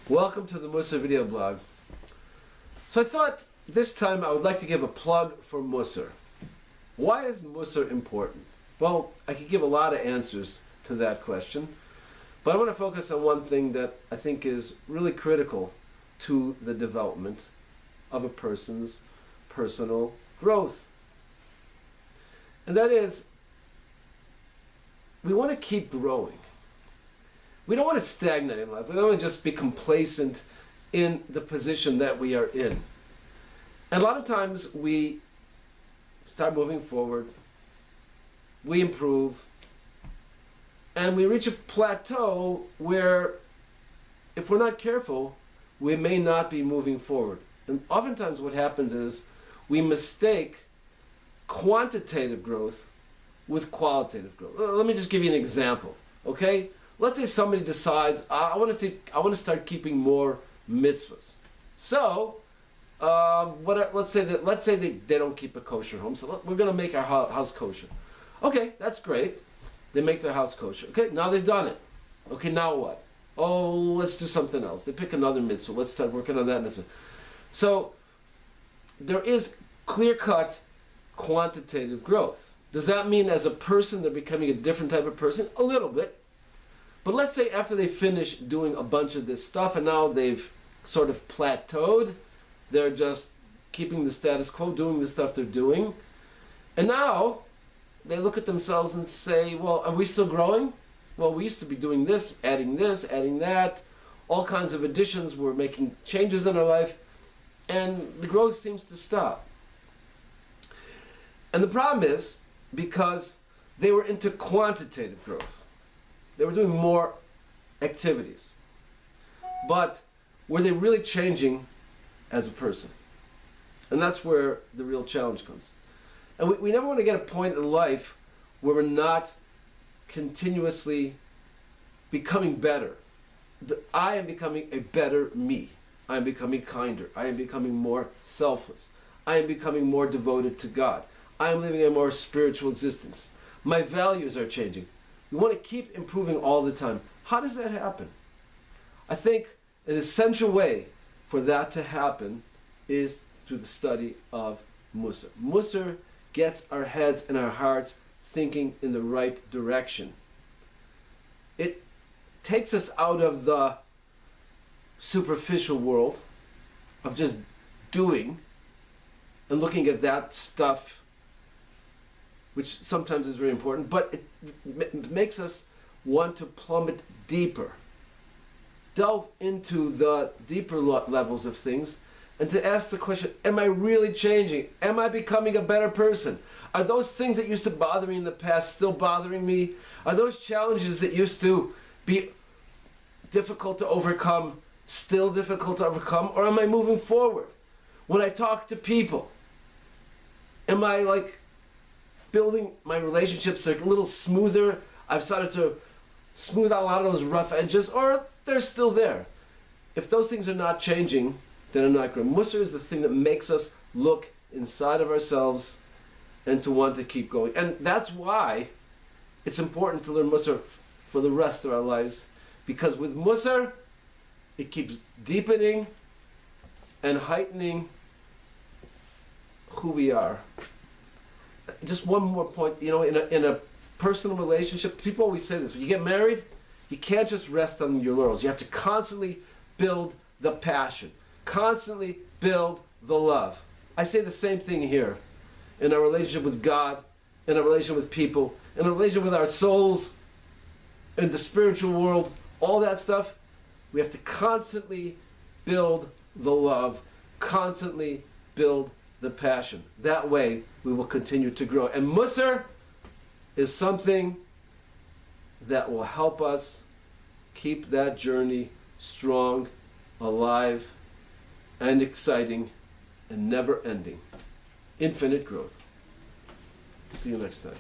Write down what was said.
Welcome to the Mussar video blog. So I thought this time I would like to give a plug for Mussar. Why is Mussar important? Well, I could give a lot of answers to that question, but I want to focus on one thing that I think is really critical to the development of a person's personal growth. And that is, we want to keep growing. We don't want to stagnate in life. We don't want to just be complacent in the position that we are in. And a lot of times we start moving forward, we improve, and we reach a plateau where, if we're not careful, we may not be moving forward. And oftentimes what happens is we mistake quantitative growth with qualitative growth. Let me just give you an example, okay? Let's say somebody decides, I want to start keeping more mitzvahs. So, let's say they don't keep a kosher home. So we're going to make our house kosher. Okay, that's great. They make their house kosher. Okay, now they've done it. Okay, now what? Oh, let's do something else. They pick another mitzvah. Let's start working on that mitzvah. So there is clear-cut quantitative growth. Does that mean as a person they're becoming a different type of person? A little bit. But let's say after they finish doing a bunch of this stuff and now they've sort of plateaued, they're just keeping the status quo, doing the stuff they're doing, and now they look at themselves and say, well, are we still growing? Well, we used to be doing this, adding that, all kinds of additions, we're making changes in our life, and the growth seems to stop. And the problem is because they were into quantitative growth. They were doing more activities. But were they really changing as a person? And that's where the real challenge comes. And we never want to get a point in life where we're not continuously becoming better. I am becoming a better me. I am becoming kinder. I am becoming more selfless. I am becoming more devoted to God. I am living a more spiritual existence. My values are changing. We want to keep improving all the time. How does that happen? I think an essential way for that to happen is through the study of Mussar. Mussar gets our heads and our hearts thinking in the right direction. It takes us out of the superficial world of just doing and looking at that stuff, which sometimes is very important, but it makes us want to plummet deeper, delve into the deeper levels of things, and to ask the question, am I really changing? Am I becoming a better person? Are those things that used to bother me in the past still bothering me? Are those challenges that used to be difficult to overcome still difficult to overcome? Or am I moving forward? When I talk to people, am I building my relationships a little smoother? I've started to smooth out a lot of those rough edges, or they're still there. If those things are not changing, then I'm not growing. Mussar is the thing that makes us look inside of ourselves and to want to keep going. And that's why it's important to learn Mussar for the rest of our lives, because with Mussar, it keeps deepening and heightening who we are. Just one more point, in a personal relationship, people always say this, when you get married, you can't just rest on your laurels. You have to constantly build the passion, constantly build the love. I say the same thing here, in our relationship with God, in our relationship with people, in our relationship with our souls, in the spiritual world, all that stuff. We have to constantly build the love, constantly build the passion. That way we will continue to grow. And Mussar is something that will help us keep that journey strong, alive, and exciting, and never ending. Infinite growth. See you next time.